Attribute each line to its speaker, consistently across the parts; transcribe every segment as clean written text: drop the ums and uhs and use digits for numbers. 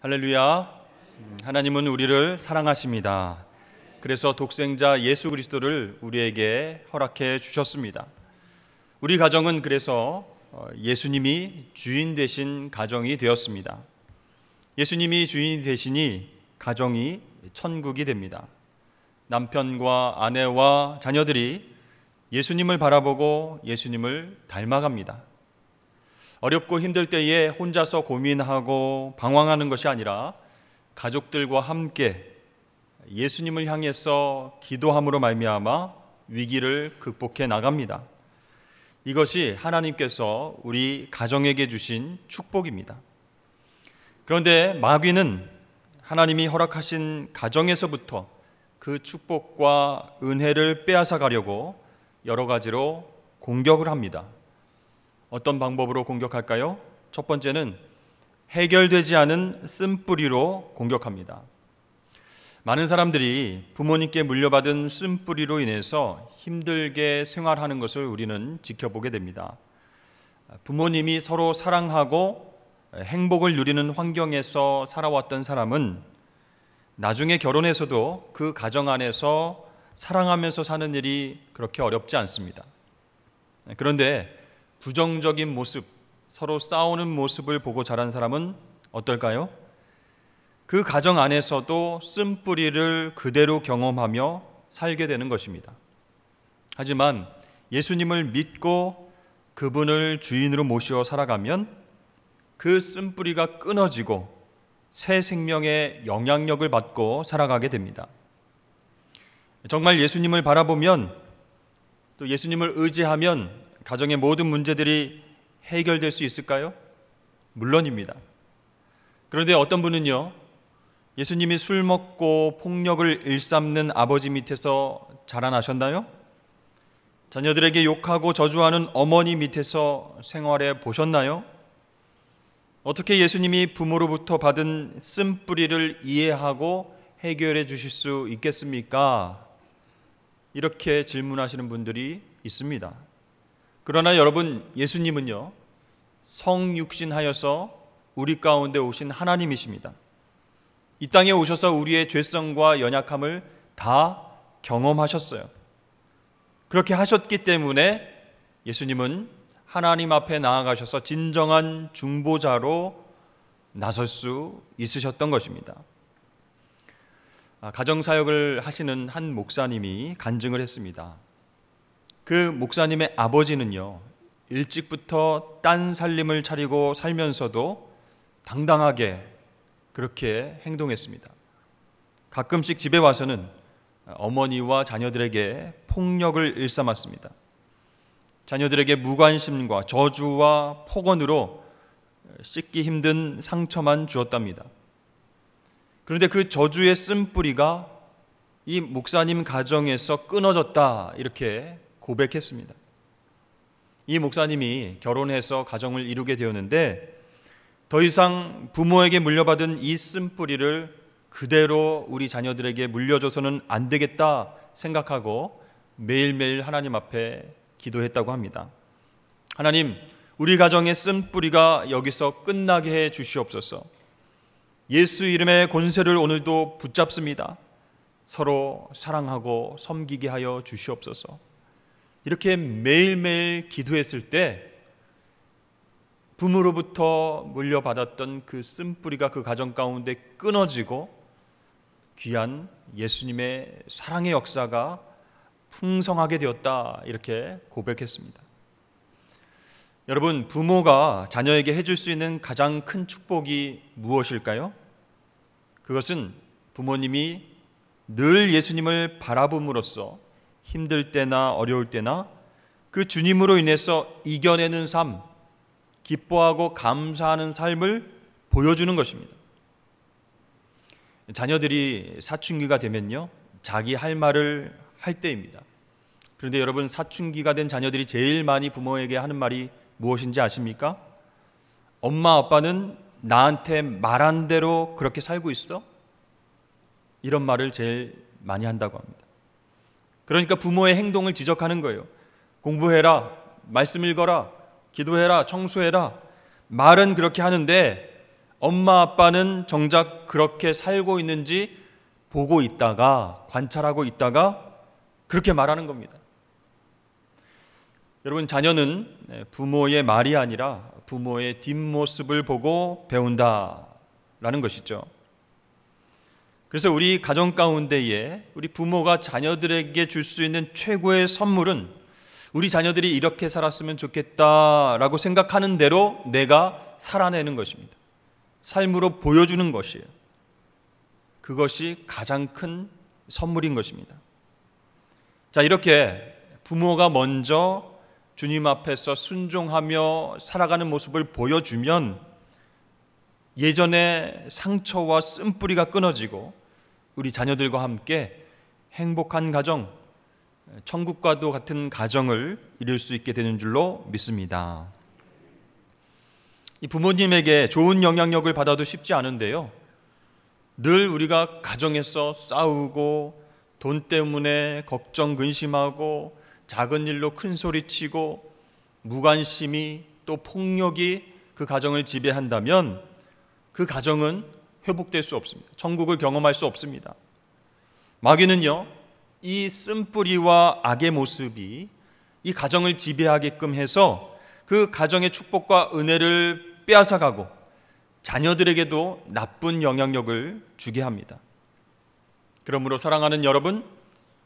Speaker 1: 할렐루야. 하나님은 우리를 사랑하십니다. 그래서 독생자 예수 그리스도를 우리에게 허락해 주셨습니다. 우리 가정은 그래서 예수님이 주인 되신 가정이 되었습니다. 예수님이 주인이 되시니 가정이 천국이 됩니다. 남편과 아내와 자녀들이 예수님을 바라보고 예수님을 닮아갑니다. 어렵고 힘들 때에 혼자서 고민하고 방황하는 것이 아니라 가족들과 함께 예수님을 향해서 기도함으로 말미암아 위기를 극복해 나갑니다. 이것이 하나님께서 우리 가정에게 주신 축복입니다. 그런데 마귀는 하나님이 허락하신 가정에서부터 그 축복과 은혜를 빼앗아 가려고 여러 가지로 공격을 합니다. 어떤 방법으로 공격할까요? 첫 번째는 해결되지 않은 쓴뿌리로 공격합니다. 많은 사람들이 부모님께 물려받은 쓴뿌리로 인해서 힘들게 생활하는 것을 우리는 지켜보게 됩니다. 부모님이 서로 사랑하고 행복을 누리는 환경에서 살아왔던 사람은 나중에 결혼해서도 그 가정 안에서 사랑하면서 사는 일이 그렇게 어렵지 않습니다. 그런데 부정적인 모습, 서로 싸우는 모습을 보고 자란 사람은 어떨까요? 그 가정 안에서도 쓴뿌리를 그대로 경험하며 살게 되는 것입니다. 하지만 예수님을 믿고 그분을 주인으로 모시어 살아가면 그 쓴뿌리가 끊어지고 새 생명의 영향력을 받고 살아가게 됩니다. 정말 예수님을 바라보면 또 예수님을 의지하면 가정의 모든 문제들이 해결될 수 있을까요? 물론입니다. 그런데 어떤 분은요, 예수님이 술 먹고 폭력을 일삼는 아버지 밑에서 자라나셨나요? 자녀들에게 욕하고 저주하는 어머니 밑에서 생활해 보셨나요? 어떻게 예수님이 부모로부터 받은 쓴뿌리를 이해하고 해결해 주실 수 있겠습니까? 이렇게 질문하시는 분들이 있습니다. 그러나 여러분, 예수님은요, 성육신하여서 우리 가운데 오신 하나님이십니다. 이 땅에 오셔서 우리의 죄성과 연약함을 다 경험하셨어요. 그렇게 하셨기 때문에 예수님은 하나님 앞에 나아가셔서 진정한 중보자로 나설 수 있으셨던 것입니다. 가정사역을 하시는 한 목사님이 간증을 했습니다. 그 목사님의 아버지는요, 일찍부터 딴 살림을 차리고 살면서도 당당하게 그렇게 행동했습니다. 가끔씩 집에 와서는 어머니와 자녀들에게 폭력을 일삼았습니다. 자녀들에게 무관심과 저주와 폭언으로 씻기 힘든 상처만 주었답니다. 그런데 그 저주의 쓴뿌리가 이 목사님 가정에서 끊어졌다, 이렇게 고백했습니다. 이 목사님이 결혼해서 가정을 이루게 되었는데 더 이상 부모에게 물려받은 이 쓴뿌리를 그대로 우리 자녀들에게 물려줘서는 안 되겠다 생각하고 매일매일 하나님 앞에 기도했다고 합니다. 하나님, 우리 가정의 쓴뿌리가 여기서 끝나게 해 주시옵소서. 예수 이름의 권세를 오늘도 붙잡습니다. 서로 사랑하고 섬기게 하여 주시옵소서. 이렇게 매일매일 기도했을 때 부모로부터 물려받았던 그 쓴뿌리가 그 가정 가운데 끊어지고 귀한 예수님의 사랑의 역사가 풍성하게 되었다, 이렇게 고백했습니다. 여러분, 부모가 자녀에게 해줄 수 있는 가장 큰 축복이 무엇일까요? 그것은 부모님이 늘 예수님을 바라봄으로써 힘들 때나 어려울 때나 그 주님으로 인해서 이겨내는 삶, 기뻐하고 감사하는 삶을 보여주는 것입니다. 자녀들이 사춘기가 되면요, 자기 할 말을 할 때입니다. 그런데 여러분, 사춘기가 된 자녀들이 제일 많이 부모에게 하는 말이 무엇인지 아십니까? 엄마 아빠는 나한테 말한 대로 그렇게 살고 있어? 이런 말을 제일 많이 한다고 합니다. 그러니까 부모의 행동을 지적하는 거예요. 공부해라, 말씀 읽어라, 기도해라, 청소해라. 말은 그렇게 하는데 엄마 아빠는 정작 그렇게 살고 있는지 보고 있다가, 관찰하고 있다가 그렇게 말하는 겁니다. 여러분, 자녀는 부모의 말이 아니라 부모의 뒷모습을 보고 배운다라는 것이죠. 그래서 우리 가정 가운데에 우리 부모가 자녀들에게 줄 수 있는 최고의 선물은 우리 자녀들이 이렇게 살았으면 좋겠다라고 생각하는 대로 내가 살아내는 것입니다. 삶으로 보여주는 것이에요. 그것이 가장 큰 선물인 것입니다. 자, 이렇게 부모가 먼저 주님 앞에서 순종하며 살아가는 모습을 보여주면 예전의 상처와 쓴뿌리가 끊어지고 우리 자녀들과 함께 행복한 가정, 천국과도 같은 가정을 이룰 수 있게 되는 줄로 믿습니다. 이 부모님에게 좋은 영향력을 받아도 쉽지 않은데요, 늘 우리가 가정에서 싸우고 돈 때문에 걱정 근심하고 작은 일로 큰 소리치고 무관심이 또 폭력이 그 가정을 지배한다면 그 가정은 회복될 수 없습니다. 천국을 경험할 수 없습니다. 마귀는요, 이 쓴뿌리와 악의 모습이 이 가정을 지배하게끔 해서 그 가정의 축복과 은혜를 빼앗아가고 자녀들에게도 나쁜 영향력을 주게 합니다. 그러므로 사랑하는 여러분,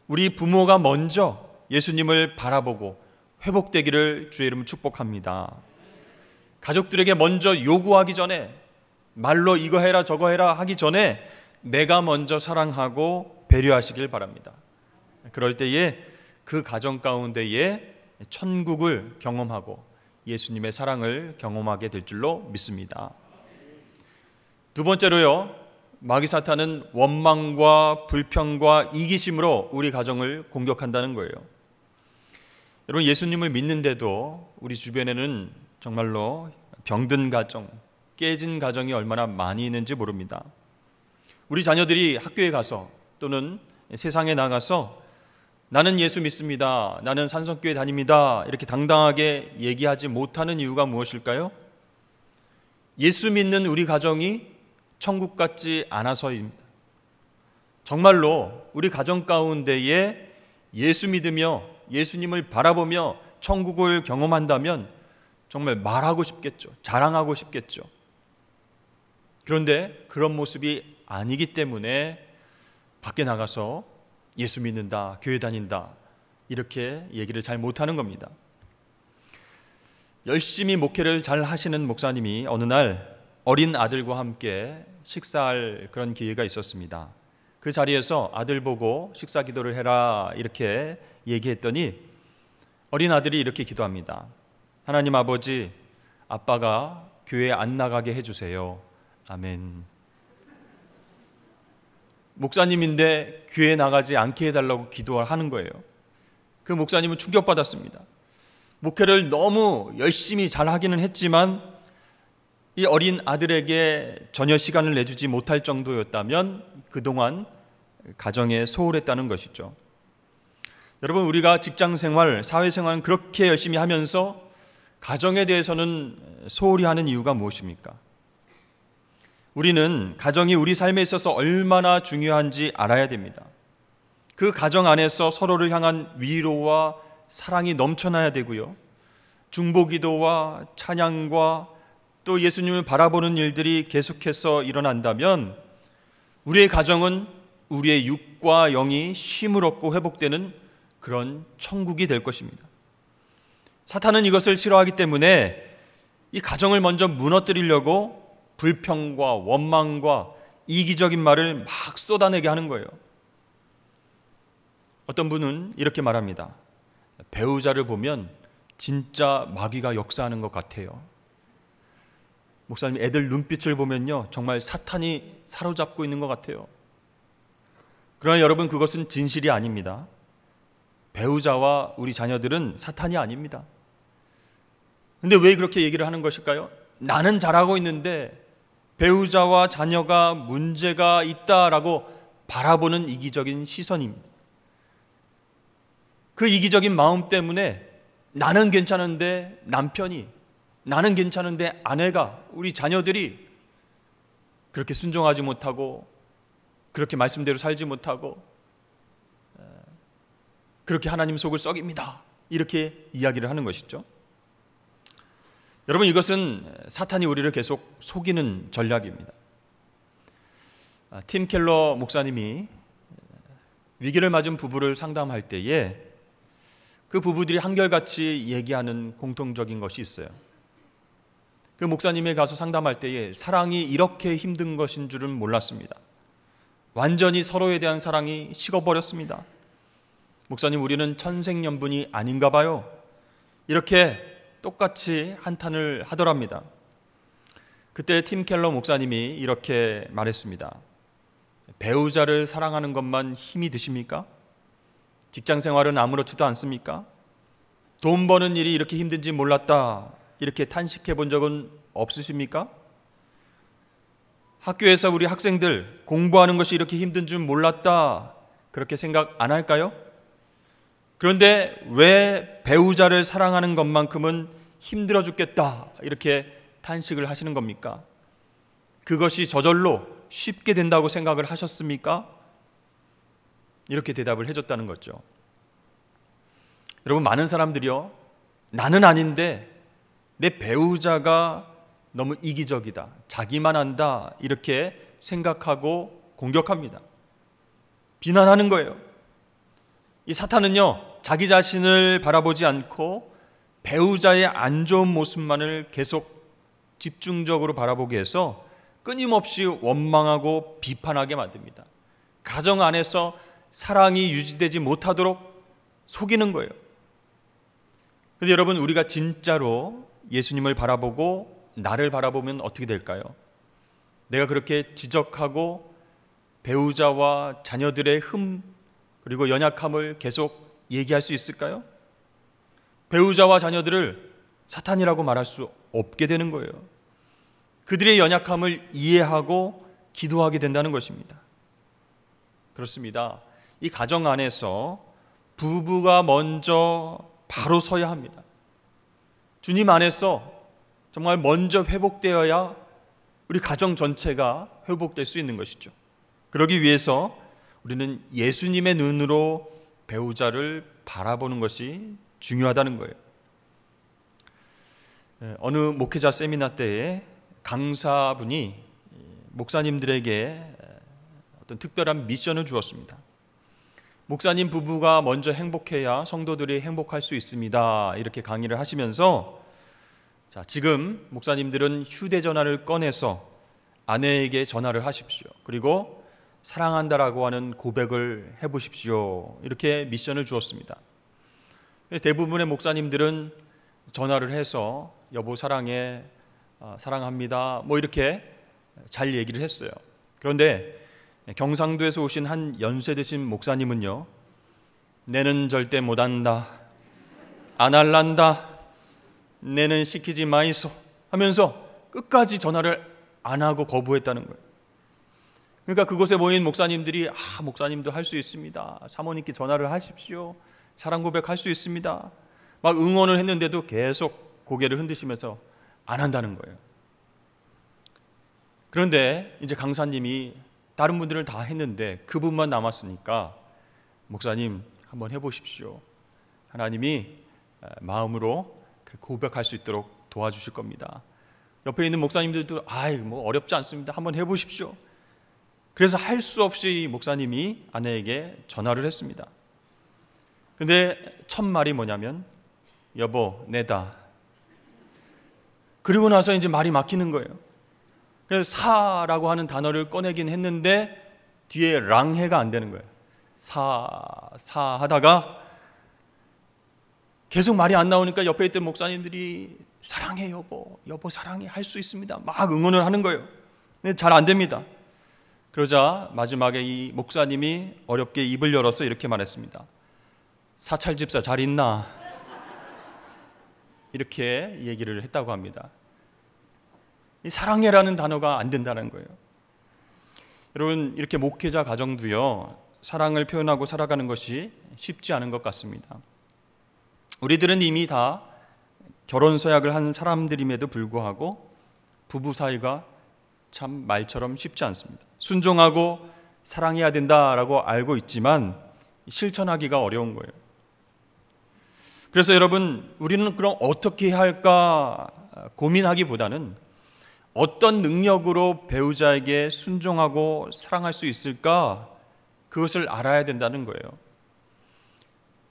Speaker 1: 우리 부모가 먼저 예수님을 바라보고 회복되기를 주의 이름으로 축복합니다. 가족들에게 먼저 요구하기 전에, 말로 이거 해라 저거 해라 하기 전에 내가 먼저 사랑하고 배려하시길 바랍니다. 그럴 때에 그 가정 가운데에 천국을 경험하고 예수님의 사랑을 경험하게 될 줄로 믿습니다. 두 번째로요, 마귀 사탄은 원망과 불평과 이기심으로 우리 가정을 공격한다는 거예요. 여러분, 예수님을 믿는데도 우리 주변에는 정말로 병든 가정, 깨진 가정이 얼마나 많이 있는지 모릅니다. 우리 자녀들이 학교에 가서 또는 세상에 나가서 나는 예수 믿습니다, 나는 산성교회 다닙니다, 이렇게 당당하게 얘기하지 못하는 이유가 무엇일까요? 예수 믿는 우리 가정이 천국 같지 않아서입니다. 정말로 우리 가정 가운데에 예수 믿으며 예수님을 바라보며 천국을 경험한다면 정말 말하고 싶겠죠. 자랑하고 싶겠죠. 그런데 그런 모습이 아니기 때문에 밖에 나가서 예수 믿는다, 교회 다닌다, 이렇게 얘기를 잘 못하는 겁니다. 열심히 목회를 잘 하시는 목사님이 어느 날 어린 아들과 함께 식사할 그런 기회가 있었습니다. 그 자리에서 아들 보고 식사 기도를 해라 이렇게 얘기했더니 어린 아들이 이렇게 기도합니다. 하나님 아버지, 아빠가 교회 안 나가게 해주세요. 아멘. 목사님인데 교회 나가지 않게 해달라고 기도하는 거예요. 그 목사님은 충격받았습니다. 목회를 너무 열심히 잘 하기는 했지만 이 어린 아들에게 전혀 시간을 내주지 못할 정도였다면 그동안 가정에 소홀했다는 것이죠. 여러분, 우리가 직장생활, 사회생활 그렇게 열심히 하면서 가정에 대해서는 소홀히 하는 이유가 무엇입니까? 우리는 가정이 우리 삶에 있어서 얼마나 중요한지 알아야 됩니다. 그 가정 안에서 서로를 향한 위로와 사랑이 넘쳐나야 되고요, 중보기도와 찬양과 또 예수님을 바라보는 일들이 계속해서 일어난다면 우리의 가정은 우리의 육과 영이 쉼을 얻고 회복되는 그런 천국이 될 것입니다. 사탄은 이것을 싫어하기 때문에 이 가정을 먼저 무너뜨리려고 불평과 원망과 이기적인 말을 막 쏟아내게 하는 거예요. 어떤 분은 이렇게 말합니다. 배우자를 보면 진짜 마귀가 역사하는 것 같아요. 목사님, 애들 눈빛을 보면요, 정말 사탄이 사로잡고 있는 것 같아요. 그러나 여러분, 그것은 진실이 아닙니다. 배우자와 우리 자녀들은 사탄이 아닙니다. 근데 왜 그렇게 얘기를 하는 것일까요? 나는 잘하고 있는데 배우자와 자녀가 문제가 있다라고 바라보는 이기적인 시선입니다. 그 이기적인 마음 때문에 나는 괜찮은데 남편이, 나는 괜찮은데 아내가, 우리 자녀들이 그렇게 순종하지 못하고 그렇게 말씀대로 살지 못하고 그렇게 하나님 속을 썩입니다. 이렇게 이야기를 하는 것이죠. 여러분, 이것은 사탄이 우리를 계속 속이는 전략입니다. 팀 켈러 목사님이 위기를 맞은 부부를 상담할 때에 그 부부들이 한결같이 얘기하는 공통적인 것이 있어요. 그 목사님에 가서 상담할 때에 사랑이 이렇게 힘든 것인 줄은 몰랐습니다. 완전히 서로에 대한 사랑이 식어버렸습니다. 목사님, 우리는 천생연분이 아닌가 봐요. 이렇게 똑같이 한탄을 하더랍니다. 그때 팀 켈러 목사님이 이렇게 말했습니다. 배우자를 사랑하는 것만 힘이 드십니까? 직장 생활은 아무렇지도 않습니까? 돈 버는 일이 이렇게 힘든지 몰랐다, 이렇게 탄식해 본 적은 없으십니까? 학교에서 우리 학생들 공부하는 것이 이렇게 힘든 줄 몰랐다, 그렇게 생각 안 할까요? 그런데 왜 배우자를 사랑하는 것만큼은 힘들어 죽겠다, 이렇게 탄식을 하시는 겁니까? 그것이 저절로 쉽게 된다고 생각을 하셨습니까? 이렇게 대답을 해줬다는 거죠. 여러분, 많은 사람들이요, 나는 아닌데 내 배우자가 너무 이기적이다, 자기만 한다, 이렇게 생각하고 공격합니다. 비난하는 거예요. 이 사탄은요, 자기 자신을 바라보지 않고 배우자의 안 좋은 모습만을 계속 집중적으로 바라보게 해서 끊임없이 원망하고 비판하게 만듭니다. 가정 안에서 사랑이 유지되지 못하도록 속이는 거예요. 그런데 여러분, 우리가 진짜로 예수님을 바라보고 나를 바라보면 어떻게 될까요? 내가 그렇게 지적하고 배우자와 자녀들의 흠 그리고 연약함을 계속 얘기할 수 있을까요? 배우자와 자녀들을 사탄이라고 말할 수 없게 되는 거예요. 그들의 연약함을 이해하고 기도하게 된다는 것입니다. 그렇습니다. 이 가정 안에서 부부가 먼저 바로 서야 합니다. 주님 안에서 정말 먼저 회복되어야 우리 가정 전체가 회복될 수 있는 것이죠. 그러기 위해서 우리는 예수님의 눈으로 배우자를 바라보는 것이 중요하다는 거예요. 어느 목회자 세미나 때에 강사분이 목사님들에게 어떤 특별한 미션을 주었습니다. 목사님 부부가 먼저 행복해야 성도들이 행복할 수 있습니다, 이렇게 강의를 하시면서, 자, 지금 목사님들은 휴대전화를 꺼내서 아내에게 전화를 하십시오. 그리고 사랑한다라고 하는 고백을 해보십시오, 이렇게 미션을 주었습니다. 대부분의 목사님들은 전화를 해서 여보 사랑해, 사랑합니다, 뭐 이렇게 잘 얘기를 했어요. 그런데 경상도에서 오신 한 연세 드신 목사님은요, 내는 절대 못한다, 안 할란다, 내는 시키지 마이소 하면서 끝까지 전화를 안 하고 거부했다는 거예요. 그러니까 그곳에 모인 목사님들이 목사님도 할 수 있습니다, 사모님께 전화를 하십시오, 사랑 고백할 수 있습니다, 막 응원을 했는데도 계속 고개를 흔드시면서 안 한다는 거예요. 그런데 이제 강사님이 다른 분들은 다 했는데 그분만 남았으니까 목사님 한번 해보십시오, 하나님이 마음으로 고백할 수 있도록 도와주실 겁니다. 옆에 있는 목사님들도 뭐 어렵지 않습니다, 한번 해보십시오. 그래서 할 수 없이 목사님이 아내에게 전화를 했습니다. 근데 첫 말이 뭐냐면 여보 내다. 그리고 나서 이제 말이 막히는 거예요. 그래서 사라고 하는 단어를 꺼내긴 했는데 뒤에 랑해가 안 되는 거예요. 사 하다가 계속 말이 안 나오니까 옆에 있던 목사님들이 사랑해 여보 사랑해, 할 수 있습니다, 막 응원을 하는 거예요. 근데 잘 안 됩니다. 그러자 마지막에 이 목사님이 어렵게 입을 열어서 이렇게 말했습니다. 사찰집사 잘 있나? 이렇게 얘기를 했다고 합니다. 이 사랑해라는 단어가 안 된다는 거예요. 여러분, 이렇게 목회자 가정도요, 사랑을 표현하고 살아가는 것이 쉽지 않은 것 같습니다. 우리들은 이미 다 결혼 서약을 한 사람들임에도 불구하고 부부 사이가 참 말처럼 쉽지 않습니다. 순종하고 사랑해야 된다라고 알고 있지만 실천하기가 어려운 거예요. 그래서 여러분, 우리는 그럼 어떻게 해야 할까 고민하기보다는 어떤 능력으로 배우자에게 순종하고 사랑할 수 있을까, 그것을 알아야 된다는 거예요.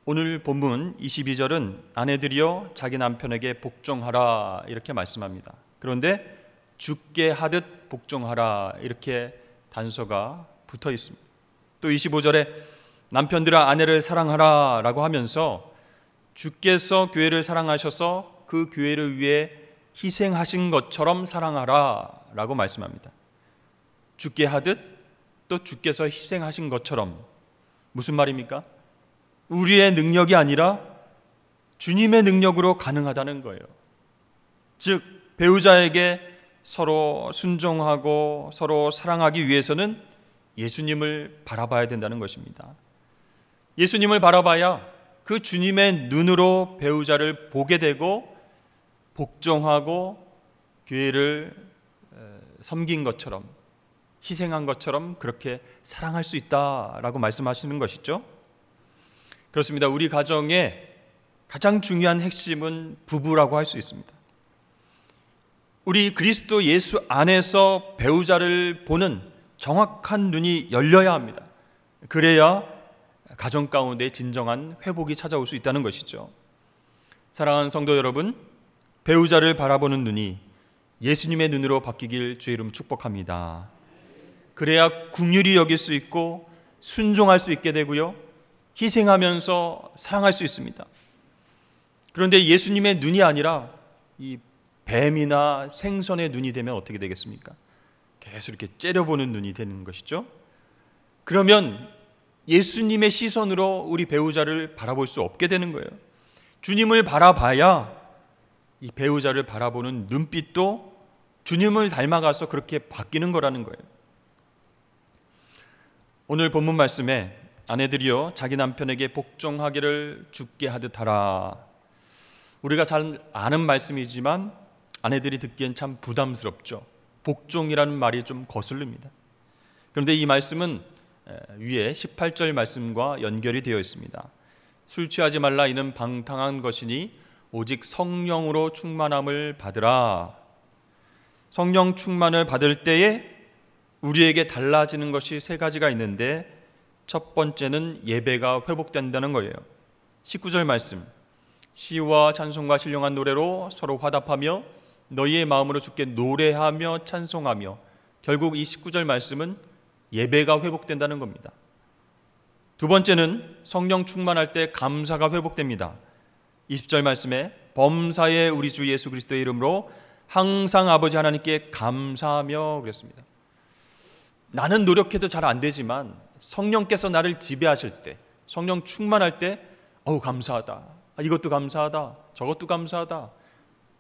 Speaker 1: 오늘 본문 22절은 아내들이여 자기 남편에게 복종하라 이렇게 말씀합니다. 그런데 주께 하듯 복종하라 이렇게 단서가 붙어 있습니다. 또 25절에 남편들아 아내를 사랑하라 라고 하면서 주께서 교회를 사랑하셔서 그 교회를 위해 희생하신 것처럼 사랑하라 라고 말씀합니다. 주께 하듯 또 주께서 희생하신 것처럼, 무슨 말입니까? 우리의 능력이 아니라 주님의 능력으로 가능하다는 거예요. 즉 배우자에게 서로 순종하고 서로 사랑하기 위해서는 예수님을 바라봐야 된다는 것입니다. 예수님을 바라봐야 그 주님의 눈으로 배우자를 보게 되고 복종하고 교회를 섬긴 것처럼, 희생한 것처럼 그렇게 사랑할 수 있다라고 말씀하시는 것이죠. 그렇습니다. 우리 가정의 가장 중요한 핵심은 부부라고 할 수 있습니다. 우리 그리스도 예수 안에서 배우자를 보는 정확한 눈이 열려야 합니다. 그래야 가정 가운데 진정한 회복이 찾아올 수 있다는 것이죠. 사랑하는 성도 여러분, 배우자를 바라보는 눈이 예수님의 눈으로 바뀌길 주의 이름 축복합니다. 그래야 긍휼히 여길 수 있고 순종할 수 있게 되고요, 희생하면서 사랑할 수 있습니다. 그런데 예수님의 눈이 아니라 이 뱀이나 생선의 눈이 되면 어떻게 되겠습니까? 계속 이렇게 째려보는 눈이 되는 것이죠. 그러면 예수님의 시선으로 우리 배우자를 바라볼 수 없게 되는 거예요. 주님을 바라봐야 이 배우자를 바라보는 눈빛도 주님을 닮아가서 그렇게 바뀌는 거라는 거예요. 오늘 본문 말씀에 아내들이여 자기 남편에게 복종하기를 주께 하듯 하라. 우리가 잘 아는 말씀이지만 아내들이 듣기엔 참 부담스럽죠. 복종이라는 말이 좀 거슬립니다. 그런데 이 말씀은 위에 18절 말씀과 연결이 되어 있습니다. 술 취하지 말라 이는 방탕한 것이니 오직 성령으로 충만함을 받으라. 성령 충만을 받을 때에 우리에게 달라지는 것이 세 가지가 있는데, 첫 번째는 예배가 회복된다는 거예요. 19절 말씀, 시와 찬송과 신령한 노래로 서로 화답하며 너희의 마음으로 주께 노래하며 찬송하며, 결국 이 19절 말씀은 예배가 회복된다는 겁니다. 두 번째는 성령 충만할 때 감사가 회복됩니다. 20절 말씀에 범사에 우리 주 예수 그리스도의 이름으로 항상 아버지 하나님께 감사하며 그랬습니다. 나는 노력해도 잘 안 되지만 성령께서 나를 지배하실 때, 성령 충만할 때 감사하다, 이것도 감사하다, 저것도 감사하다,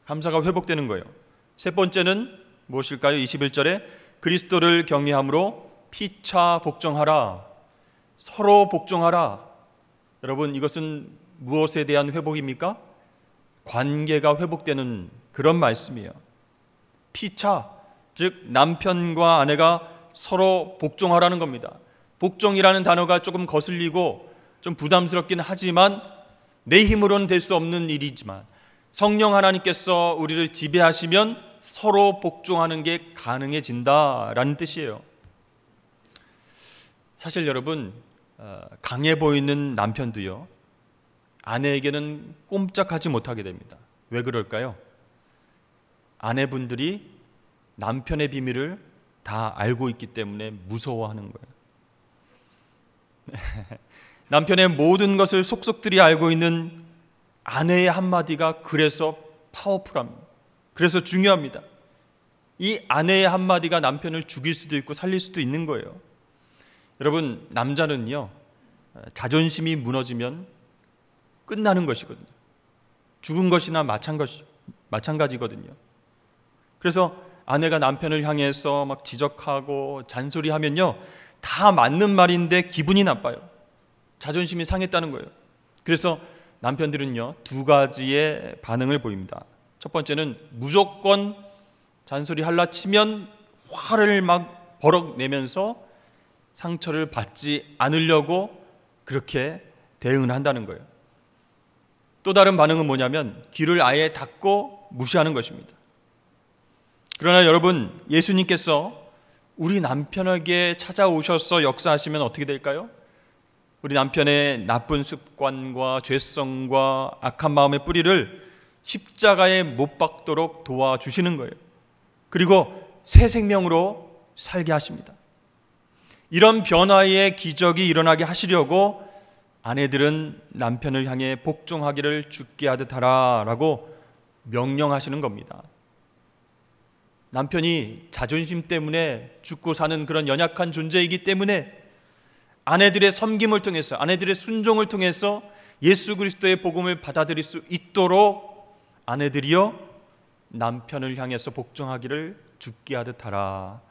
Speaker 1: 감사가 회복되는 거예요. 세 번째는 무엇일까요? 21절에 그리스도를 경외함으로 피차 복종하라. 서로 복종하라. 여러분, 이것은 무엇에 대한 회복입니까? 관계가 회복되는 그런 말씀이에요. 피차, 즉 남편과 아내가 서로 복종하라는 겁니다. 복종이라는 단어가 조금 거슬리고 좀 부담스럽긴 하지만 내 힘으로는 될 수 없는 일이지만 성령 하나님께서 우리를 지배하시면 서로 복종하는 게 가능해진다라는 뜻이에요. 사실 여러분, 강해 보이는 남편도요, 아내에게는 꼼짝하지 못하게 됩니다. 왜 그럴까요? 아내분들이 남편의 비밀을 다 알고 있기 때문에 무서워하는 거예요. 남편의 모든 것을 속속들이 알고 있는 아내의 한마디가 그래서 파워풀합니다. 그래서 중요합니다. 이 아내의 한마디가 남편을 죽일 수도 있고 살릴 수도 있는 거예요. 여러분, 남자는요, 자존심이 무너지면 끝나는 것이거든요. 죽은 것이나 마찬가지거든요. 그래서 아내가 남편을 향해서 막 지적하고 잔소리하면요, 다 맞는 말인데 기분이 나빠요. 자존심이 상했다는 거예요. 그래서 남편들은요, 두 가지의 반응을 보입니다. 첫 번째는 무조건 잔소리 할라 치면 화를 막 버럭 내면서 상처를 받지 않으려고 그렇게 대응을 한다는 거예요. 또 다른 반응은 뭐냐면 귀를 아예 닫고 무시하는 것입니다. 그러나 여러분, 예수님께서 우리 남편에게 찾아오셔서 역사하시면 어떻게 될까요? 우리 남편의 나쁜 습관과 죄성과 악한 마음의 뿌리를 십자가에 못 박도록 도와주시는 거예요. 그리고 새 생명으로 살게 하십니다. 이런 변화의 기적이 일어나게 하시려고 아내들은 남편을 향해 복종하기를 주께 하듯 하라라고 명령하시는 겁니다. 남편이 자존심 때문에 죽고 사는 그런 연약한 존재이기 때문에 아내들의 섬김을 통해서, 아내들의 순종을 통해서 예수 그리스도의 복음을 받아들일 수 있도록 아내들이여 남편을 향해서 복종하기를 주께 하듯 하라,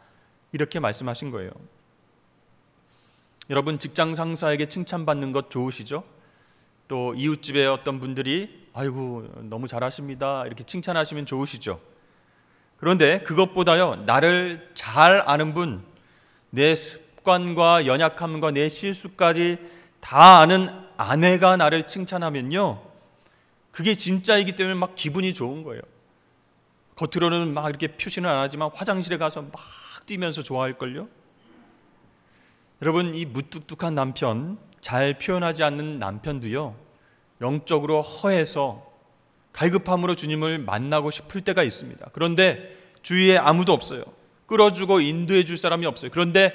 Speaker 1: 이렇게 말씀하신 거예요. 여러분, 직장 상사에게 칭찬받는 것 좋으시죠? 또 이웃집에 어떤 분들이 아이고 너무 잘하십니다 이렇게 칭찬하시면 좋으시죠? 그런데 그것보다요, 나를 잘 아는 분, 내 습관과 연약함과 내 실수까지 다 아는 아내가 나를 칭찬하면요, 그게 진짜이기 때문에 막 기분이 좋은 거예요. 겉으로는 막 이렇게 표시는 안 하지만 화장실에 가서 막 뛰면서 좋아할걸요. 여러분, 이 무뚝뚝한 남편, 잘 표현하지 않는 남편도요, 영적으로 허해서 갈급함으로 주님을 만나고 싶을 때가 있습니다. 그런데 주위에 아무도 없어요. 끌어주고 인도해 줄 사람이 없어요. 그런데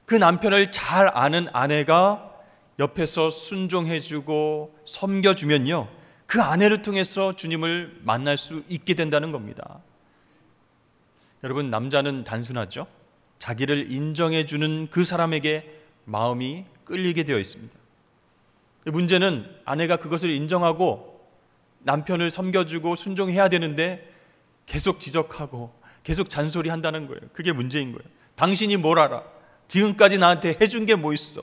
Speaker 1: 그 남편을 잘 아는 아내가 옆에서 순종해주고 섬겨주면요, 그 아내를 통해서 주님을 만날 수 있게 된다는 겁니다. 여러분, 남자는 단순하죠? 자기를 인정해주는 그 사람에게 마음이 끌리게 되어 있습니다. 문제는 아내가 그것을 인정하고 남편을 섬겨주고 순종해야 되는데 계속 지적하고 계속 잔소리한다는 거예요. 그게 문제인 거예요. 당신이 뭘 알아? 지금까지 나한테 해준 게 뭐 있어?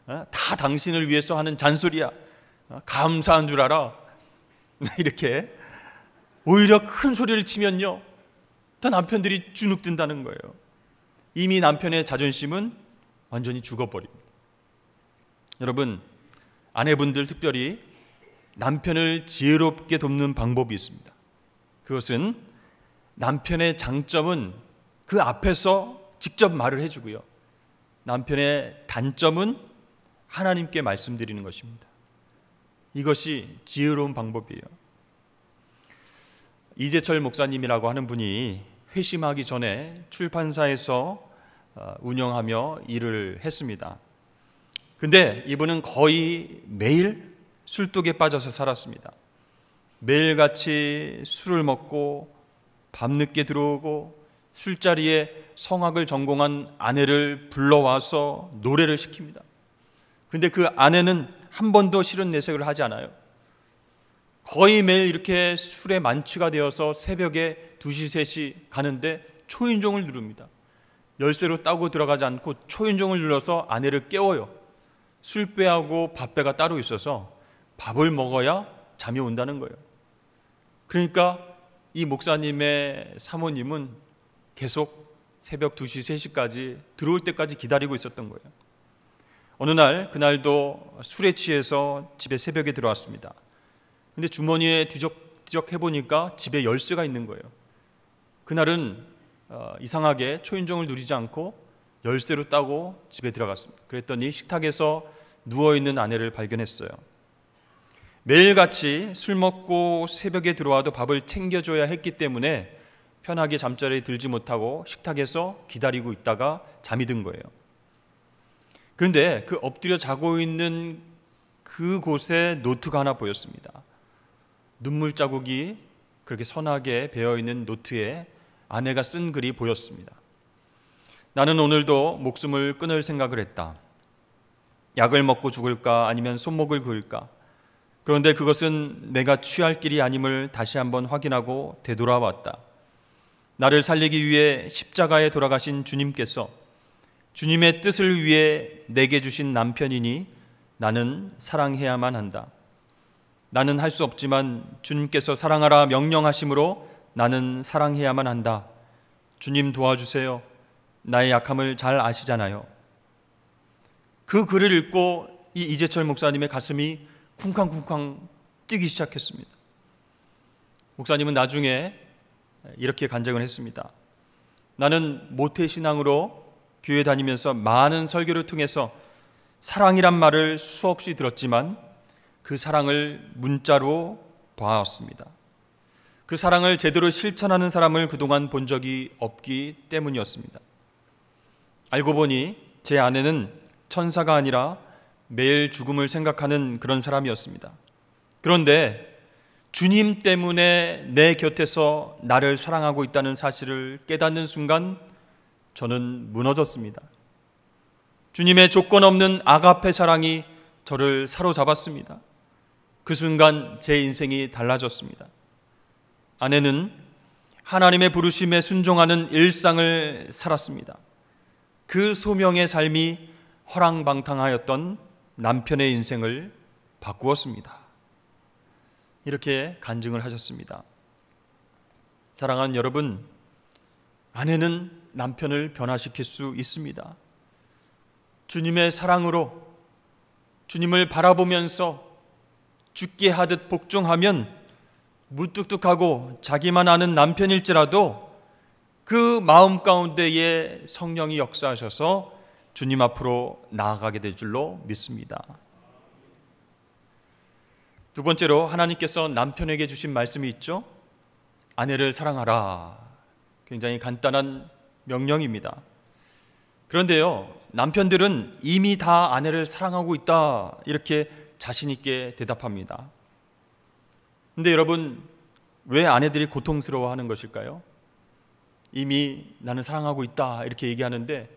Speaker 1: 다 당신을 위해서 하는 잔소리야. 감사한 줄 알아? 이렇게 오히려 큰 소리를 치면요, 더 남편들이 주눅든다는 거예요. 이미 남편의 자존심은 완전히 죽어버립니다. 여러분, 아내분들 특별히 남편을 지혜롭게 돕는 방법이 있습니다. 그것은 남편의 장점은 그 앞에서 직접 말을 해주고요, 남편의 단점은 하나님께 말씀드리는 것입니다. 이것이 지혜로운 방법이에요. 이재철 목사님이라고 하는 분이 회심하기 전에 출판사에서 운영하며 일을 했습니다. 근데 이분은 거의 매일 술독에 빠져서 살았습니다. 매일같이 술을 먹고 밤늦게 들어오고 술자리에 성악을 전공한 아내를 불러와서 노래를 시킵니다. 근데 그 아내는 한 번도 싫은 내색을 하지 않아요. 거의 매일 이렇게 술에 만취가 되어서 새벽에 2시, 3시 가는데 초인종을 누릅니다. 열쇠로 따고 들어가지 않고 초인종을 눌러서 아내를 깨워요. 술배하고 밥배가 따로 있어서 밥을 먹어야 잠이 온다는 거예요. 그러니까 이 목사님의 사모님은 계속 새벽 2시, 3시까지 들어올 때까지 기다리고 있었던 거예요. 어느 날, 그날도 술에 취해서 집에 새벽에 들어왔습니다. 근데 주머니에 뒤적 해보니까 집에 열쇠가 있는 거예요. 그날은 이상하게 초인종을 누르지 않고 열쇠로 따고 집에 들어갔습니다. 그랬더니 식탁에서 누워있는 아내를 발견했어요. 매일같이 술 먹고 새벽에 들어와도 밥을 챙겨줘야 했기 때문에 편하게 잠자리에 들지 못하고 식탁에서 기다리고 있다가 잠이 든 거예요. 그런데 그 엎드려 자고 있는 그곳에 노트가 하나 보였습니다. 눈물 자국이 그렇게 선하게 배어있는 노트에 아내가 쓴 글이 보였습니다. 나는 오늘도 목숨을 끊을 생각을 했다. 약을 먹고 죽을까 아니면 손목을 그을까. 그런데 그것은 내가 취할 길이 아님을 다시 한번 확인하고 되돌아왔다. 나를 살리기 위해 십자가에 돌아가신 주님께서 주님의 뜻을 위해 내게 주신 남편이니 나는 사랑해야만 한다. 나는 할 수 없지만 주님께서 사랑하라 명령하심으로 나는 사랑해야만 한다. 주님 도와주세요. 나의 약함을 잘 아시잖아요. 그 글을 읽고 이 이재철 목사님의 가슴이 쿵쾅쿵쾅 뛰기 시작했습니다. 목사님은 나중에 이렇게 간증을 했습니다. 나는 모태신앙으로 교회 다니면서 많은 설교를 통해서 사랑이란 말을 수없이 들었지만 그 사랑을 문자로 보았습니다. 그 사랑을 제대로 실천하는 사람을 그동안 본 적이 없기 때문이었습니다. 알고 보니 제 아내는 천사가 아니라 매일 죽음을 생각하는 그런 사람이었습니다. 그런데 주님 때문에 내 곁에서 나를 사랑하고 있다는 사실을 깨닫는 순간 저는 무너졌습니다. 주님의 조건 없는 아가페 사랑이 저를 사로잡았습니다. 그 순간 제 인생이 달라졌습니다. 아내는 하나님의 부르심에 순종하는 일상을 살았습니다. 그 소명의 삶이 허랑방탕하였던 남편의 인생을 바꾸었습니다. 이렇게 간증을 하셨습니다. 사랑하는 여러분, 아내는 남편을 변화시킬 수 있습니다. 주님의 사랑으로 주님을 바라보면서 죽게 하듯 복종하면 무뚝뚝하고 자기만 아는 남편일지라도 그 마음 가운데에 성령이 역사하셔서 주님 앞으로 나아가게 될 줄로 믿습니다. 두 번째로 하나님께서 남편에게 주신 말씀이 있죠. 아내를 사랑하라. 굉장히 간단한 명령입니다. 그런데요, 남편들은 이미 다 아내를 사랑하고 있다 이렇게 자신 있게 대답합니다. 근데 여러분, 왜 아내들이 고통스러워하는 것일까요? 이미 나는 사랑하고 있다 이렇게 얘기하는데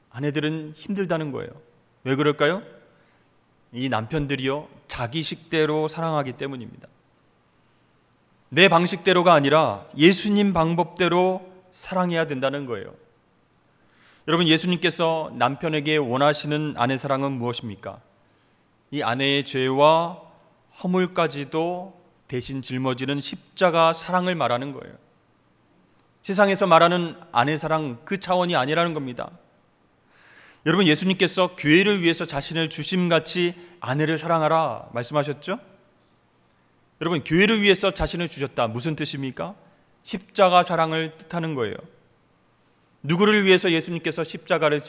Speaker 1: 아내들은 힘들다는 거예요. 왜 그럴까요? 이 남편들이요, 자기 식대로 사랑하기 때문입니다. 내 방식대로가 아니라 예수님 방법대로 사랑해야 된다는 거예요. 여러분, 예수님께서 남편에게 원하시는 아내 사랑은 무엇입니까? 이 아내의 죄와 허물까지도 대신 짊어지는 십자가 사랑을 말하는 거예요. 세상에서 말하는 아내 사랑 그 차원이 아니라는 겁니다. 여러분, 예수님께서 교회를 위해서 자신을 주심같이 아내를 사랑하라 말씀하셨죠? 여러분, 교회를 위해서 자신을 주셨다. 무슨 뜻입니까? 십자가 사랑을 뜻하는 거예요. 누구를 위해서 예수님께서 십자가를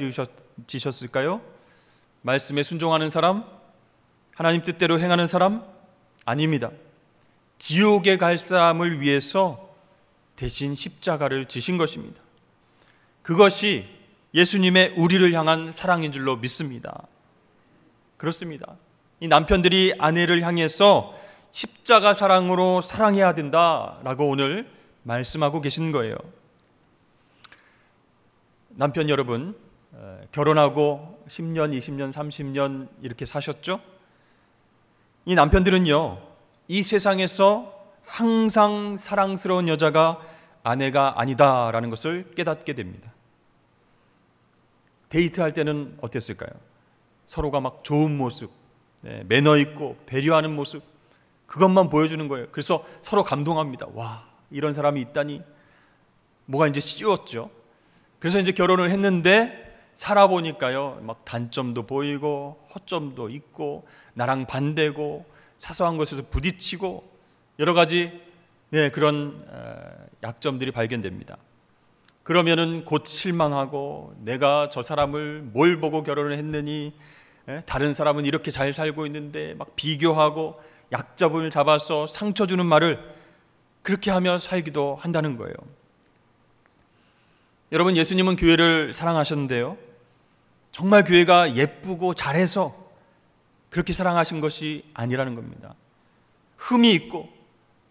Speaker 1: 지셨을까요? 말씀에 순종하는 사람? 하나님 뜻대로 행하는 사람? 아닙니다. 지옥에 갈 사람을 위해서 대신 십자가를 지신 것입니다. 그것이 예수님의 우리를 향한 사랑인 줄로 믿습니다. 그렇습니다. 이 남편들이 아내를 향해서 십자가 사랑으로 사랑해야 된다라고 오늘 말씀하고 계신 거예요. 남편 여러분, 결혼하고 10년, 20년, 30년 이렇게 사셨죠? 이 남편들은요, 이 세상에서 항상 사랑스러운 여자가 아내가 아니다라는 것을 깨닫게 됩니다. 데이트할 때는 어땠을까요? 서로가 막 좋은 모습, 매너 있고 배려하는 모습, 그것만 보여주는 거예요. 그래서 서로 감동합니다. 와, 이런 사람이 있다니. 뭐가 이제 쉬웠죠. 그래서 이제 결혼을 했는데 살아보니까요, 막 단점도 보이고 허점도 있고 나랑 반대고 사소한 것에서 부딪히고 여러 가지 그런 약점들이 발견됩니다. 그러면은 곧 실망하고 내가 저 사람을 뭘 보고 결혼을 했느니, 다른 사람은 이렇게 잘 살고 있는데 막 비교하고 약점을 잡아서 상처 주는 말을 그렇게 하며 살기도 한다는 거예요. 여러분, 예수님은 교회를 사랑하셨는데요, 정말 교회가 예쁘고 잘해서 그렇게 사랑하신 것이 아니라는 겁니다. 흠이 있고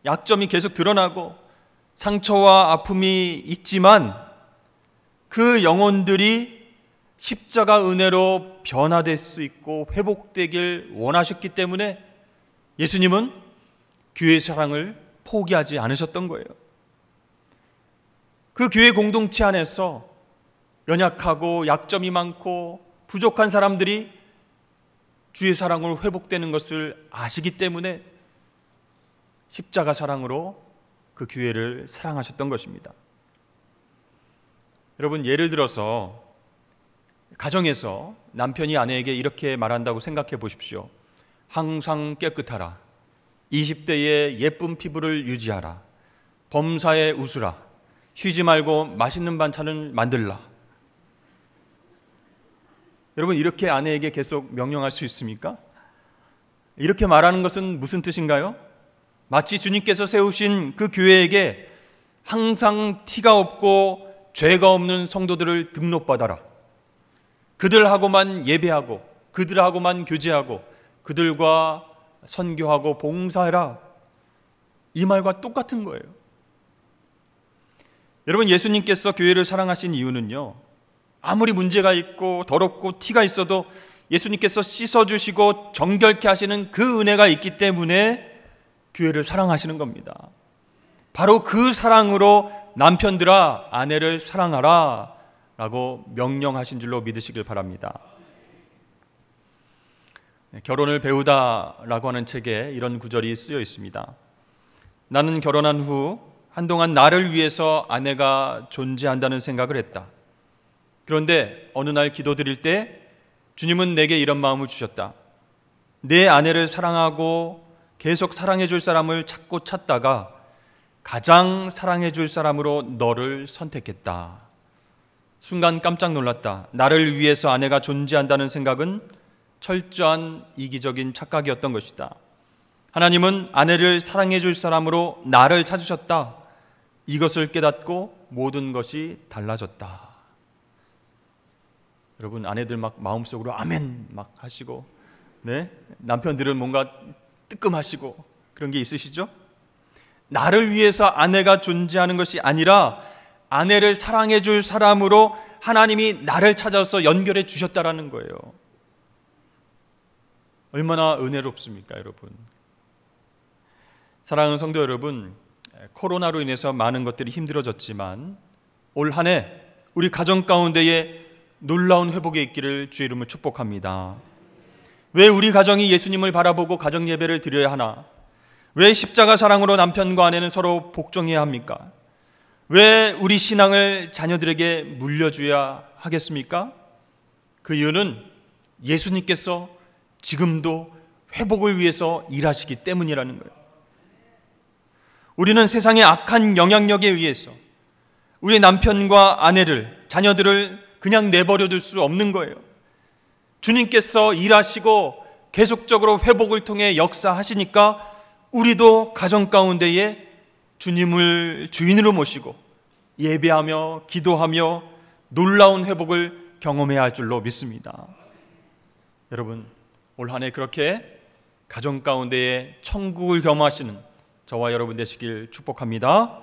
Speaker 1: 약점이 계속 드러나고 상처와 아픔이 있지만 그 영혼들이 십자가 은혜로 변화될 수 있고 회복되길 원하셨기 때문에 예수님은 교회의 사랑을 포기하지 않으셨던 거예요. 그 교회 공동체 안에서 연약하고 약점이 많고 부족한 사람들이 주의 사랑으로 회복되는 것을 아시기 때문에 십자가 사랑으로 그 교회를 사랑하셨던 것입니다. 여러분, 예를 들어서 가정에서 남편이 아내에게 이렇게 말한다고 생각해 보십시오. 항상 깨끗하라. 20대의 예쁜 피부를 유지하라. 범사에 웃으라. 쉬지 말고 맛있는 반찬을 만들라. 여러분, 이렇게 아내에게 계속 명령할 수 있습니까? 이렇게 말하는 것은 무슨 뜻인가요? 마치 주님께서 세우신 그 교회에게 항상 티가 없고 죄가 없는 성도들을 등록받아라. 그들하고만 예배하고 그들하고만 교제하고 그들과 선교하고 봉사해라. 이 말과 똑같은 거예요. 여러분, 예수님께서 교회를 사랑하신 이유는요, 아무리 문제가 있고 더럽고 티가 있어도 예수님께서 씻어주시고 정결케 하시는 그 은혜가 있기 때문에 교회를 사랑하시는 겁니다. 바로 그 사랑으로 남편들아 아내를 사랑하라 라고 명령하신 줄로 믿으시길 바랍니다. 결혼을 배우다라고 하는 책에 이런 구절이 쓰여 있습니다. 나는 결혼한 후 한동안 나를 위해서 아내가 존재한다는 생각을 했다. 그런데 어느 날 기도드릴 때 주님은 내게 이런 마음을 주셨다. 내 아내를 사랑하고 계속 사랑해 줄 사람을 찾고 찾다가 가장 사랑해 줄 사람으로 너를 선택했다. 순간 깜짝 놀랐다. 나를 위해서 아내가 존재한다는 생각은 철저한 이기적인 착각이었던 것이다. 하나님은 아내를 사랑해 줄 사람으로 나를 찾으셨다. 이것을 깨닫고 모든 것이 달라졌다. 여러분, 아내들 막 마음속으로 아멘 막 하시고, 네? 남편들은 뭔가 뜨끔하시고 그런 게 있으시죠? 나를 위해서 아내가 존재하는 것이 아니라 아내를 사랑해 줄 사람으로 하나님이 나를 찾아서 연결해 주셨다라는 거예요. 얼마나 은혜롭습니까, 여러분? 사랑하는 성도 여러분, 코로나로 인해서 많은 것들이 힘들어졌지만 올 한 해 우리 가정 가운데에 놀라운 회복이 있기를 주의 이름으로 축복합니다. 왜 우리 가정이 예수님을 바라보고 가정 예배를 드려야 하나? 왜 십자가 사랑으로 남편과 아내는 서로 복종해야 합니까? 왜 우리 신앙을 자녀들에게 물려줘야 하겠습니까? 그 이유는 예수님께서 지금도 회복을 위해서 일하시기 때문이라는 거예요. 우리는 세상의 악한 영향력에 의해서 우리 남편과 아내를, 자녀들을 그냥 내버려 둘 수 없는 거예요. 주님께서 일하시고 계속적으로 회복을 통해 역사하시니까 우리도 가정 가운데에 주님을 주인으로 모시고 예배하며 기도하며 놀라운 회복을 경험해야 할 줄로 믿습니다. 여러분, 올 한 해 그렇게 가정 가운데에 천국을 경험하시는 저와 여러분 되시길 축복합니다.